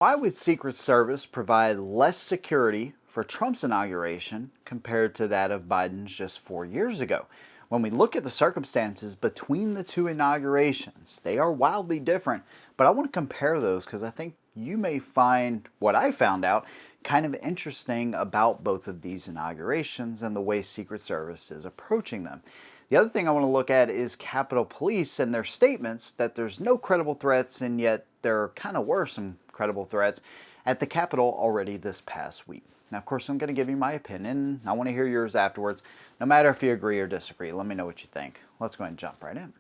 Why would Secret Service provide less security for Trump's inauguration compared to that of Biden's just 4 years ago? When we look at the circumstances between the two inaugurations, they are wildly different, but I want to compare those because I think you may find what I found out kind of interesting about both of these inaugurations and the way Secret Service is approaching them. The other thing I want to look at is Capitol Police and their statements that there's no credible threats, and yet there kind of were some credible threats at the Capitol already this past week. Now, of course, I'm going to give you my opinion. I want to hear yours afterwards. No matter if you agree or disagree, let me know what you think. Let's go ahead and jump right in.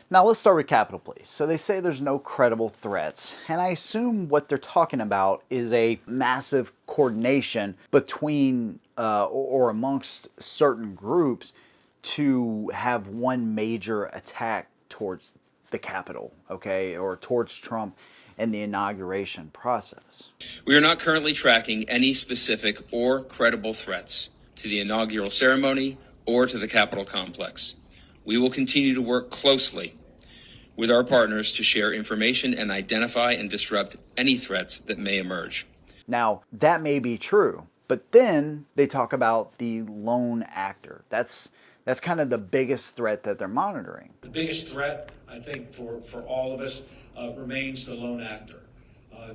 Now, let's start with Capitol Police. So they say there's no credible threats, and I assume what they're talking about is a massive coordination between or amongst certain groups to have one major attack towards the Capitol, okay, or towards Trump and the inauguration process. We are not currently tracking any specific or credible threats to the inaugural ceremony or to the Capitol complex. We will continue to work closely with our partners to share information and identify and disrupt any threats that may emerge. Now, that may be true, but then they talk about the lone actor. That's kind of the biggest threat that they're monitoring. The biggest threat, I think, for all of us remains the lone actor.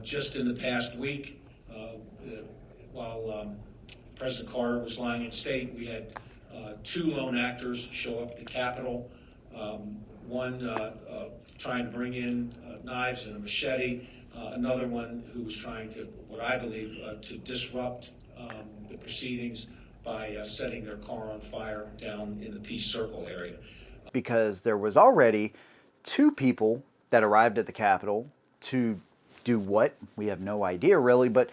Just in the past week, while President Carter was lying in state, we had two lone actors show up at the Capitol. One trying to bring in knives and a machete. Another one who was trying to, what I believe, to disrupt the proceedings by setting their car on fire down in the Peace Circle area. Because there was already two people that arrived at the Capitol to do what? We have no idea really, but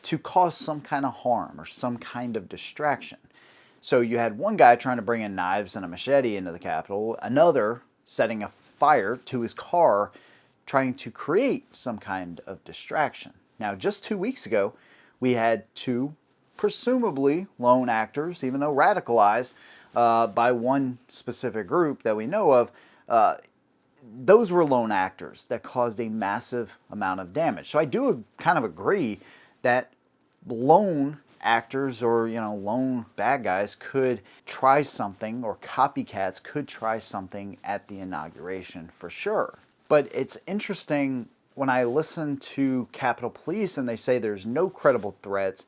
to cause some kind of harm or some kind of distraction. So you had one guy trying to bring in knives and a machete into the Capitol, another setting a fire to his car, trying to create some kind of distraction. Now, just 2 weeks ago, we had two presumably lone actors, even though radicalized by one specific group that we know of. Those were lone actors that caused a massive amount of damage. So I do kind of agree that lone actors or lone bad guys could try something, or copycats could try something at the inauguration for sure. But it's interesting when I listen to Capitol Police and they say there's no credible threats,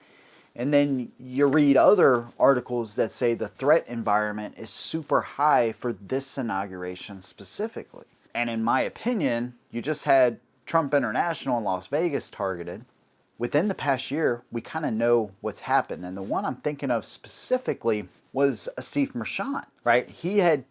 and then you read other articles that say the threat environment is super high for this inauguration specifically. And in my opinion, you just had Trump International in Las Vegas targeted. Within the past year, we kind of know what's happened. And the one I'm thinking of specifically was Asif Merchant, right? He had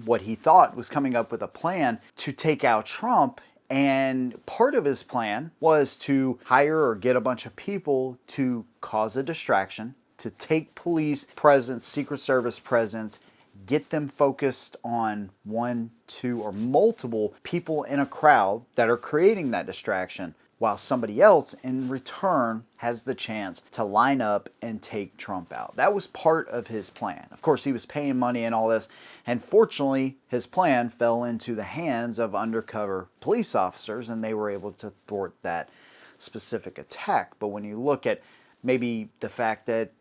what he thought was coming up with a plan to take out Trump. And part of his plan was to hire or get a bunch of people to cause a distraction, to take police presence, Secret Service presence, get them focused on one, two, or multiple people in a crowd that are creating that distraction, while somebody else in return has the chance to line up and take Trump out. That was part of his plan. Of course, he was paying money and all this, and fortunately, his plan fell into the hands of undercover police officers, and they were able to thwart that specific attack. But when you look at maybe the fact that,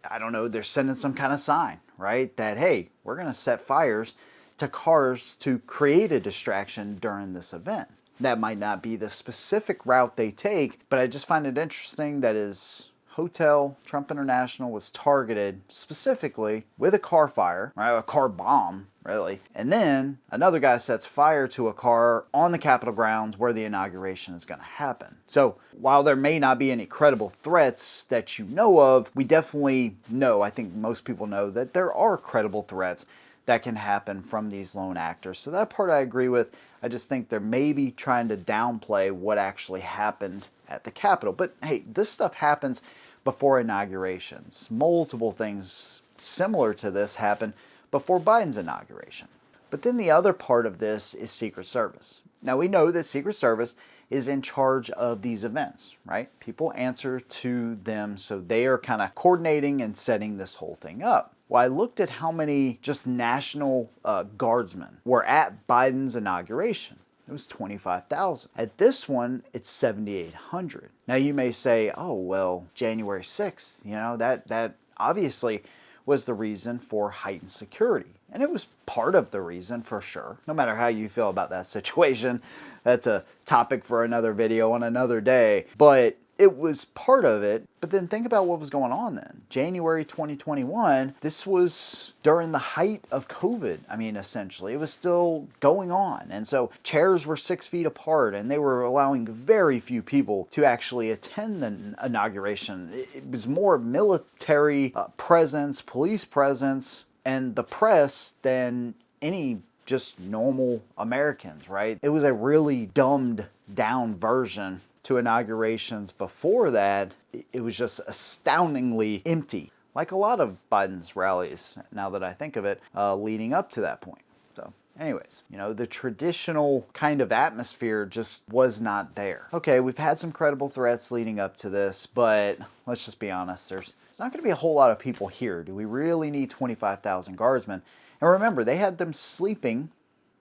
I don't know, they're sending some kind of sign, right? That, hey, we're going to set fires to cars to create a distraction during this event. That might not be the specific route they take, but I just find it interesting that his hotel, Trump International, was targeted specifically with a car fire, right? A car bomb, really. And then another guy sets fire to a car on the Capitol grounds where the inauguration is going to happen. So while there may not be any credible threats that you know of, we definitely know, I think most people know, that there are credible threats that can happen from these lone actors. So that part I agree with. I just think they're maybe trying to downplay what actually happened at the Capitol. But hey, this stuff happens before inaugurations. Multiple things similar to this happened before Biden's inauguration. But then the other part of this is Secret Service. Now we know that Secret Service is in charge of these events, right? People answer to them, so they are kind of coordinating and setting this whole thing up. Well, I looked at how many just national guardsmen were at Biden's inauguration. It was 25,000. At this one, it's 7,800. Now you may say, oh, well, January 6th, you know, that obviously was the reason for heightened security. And it was part of the reason for sure. No matter how you feel about that situation, that's a topic for another video on another day. But it was part of it. But then think about what was going on then. January 2021, this was during the height of COVID. I mean, essentially, it was still going on. And so chairs were 6 feet apart and they were allowing very few people to actually attend the inauguration. It was more military presence, police presence, and the press than any just normal Americans, right? It was a really dumbed down version to inaugurations before that. It was just astoundingly empty, like a lot of Biden's rallies, now that I think of it, leading up to that point. So anyways, you know, the traditional kind of atmosphere just was not there. Okay, we've had some credible threats leading up to this, but let's just be honest, there's not going to be a whole lot of people here. Do we really need 25,000 guardsmen? And remember, they had them sleeping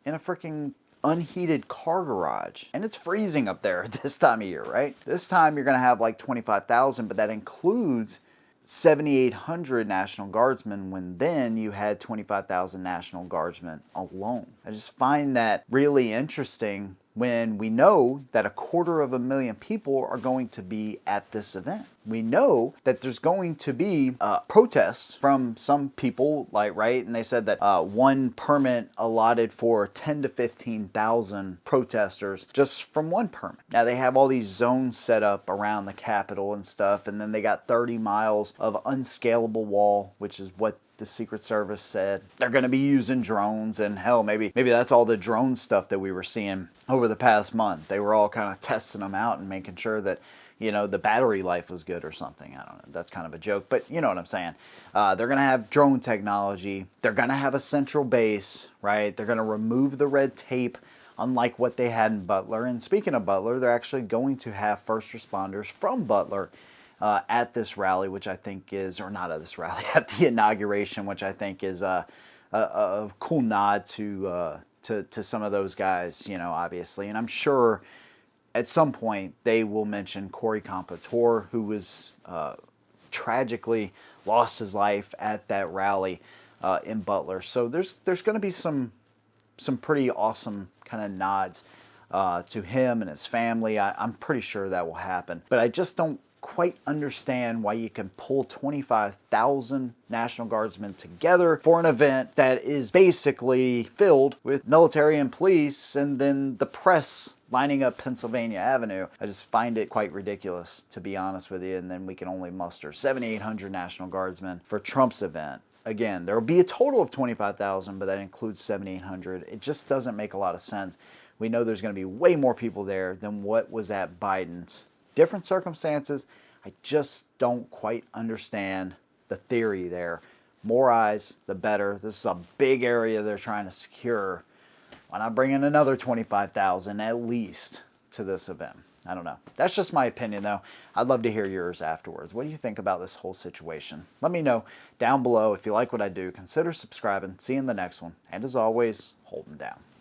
in a freaking unheated car garage. And it's freezing up there at this time of year, right? This time you're going to have like 25,000, but that includes 7,800 National Guardsmen, when then you had 25,000 National Guardsmen alone. I just find that really interesting when we know that 250,000 people are going to be at this event. We know that there's going to be protests from some people, like, right? And they said that one permit allotted for 10 to 15,000 protesters just from one permit. Now they have all these zones set up around the Capitol and stuff, and then they got 30 miles of unscalable wall, which is what the Secret Service said. They're going to be using drones, and hell, maybe that's all the drone stuff that we were seeing over the past month. They were all kind of testing them out and making sure that, you know, the battery life was good or something. I don't know. That's kind of a joke, but you know what I'm saying. They're going to have drone technology. They're going to have a central base, right? They're going to remove the red tape, unlike what they had in Butler. And speaking of Butler, they're actually going to have first responders from Butler at this rally, which I think is, or not at this rally, at the inauguration, which I think is a cool nod to some of those guys, you know, obviously. And I'm sure at some point they will mention Corey Compatore, who was tragically lost his life at that rally in Butler. So there's going to be some pretty awesome kind of nods to him and his family. I'm pretty sure that will happen. But I just don't quite understand why you can pull 25,000 National Guardsmen together for an event that is basically filled with military and police, and then the press lining up Pennsylvania Avenue. I just find it quite ridiculous, to be honest with you. And then we can only muster 7,800 National Guardsmen for Trump's event. Again, there will be a total of 25,000, but that includes 7,800. It just doesn't make a lot of sense. We know there's going to be way more people there than what was at Biden's. Different circumstances. I just don't quite understand the theory there. More eyes, the better. This is a big area they're trying to secure. Why not bring in another 25,000 at least to this event? I don't know. That's just my opinion, though. I'd love to hear yours afterwards. What do you think about this whole situation? Let me know down below. If you like what I do, consider subscribing. See you in the next one. And as always, hold them down.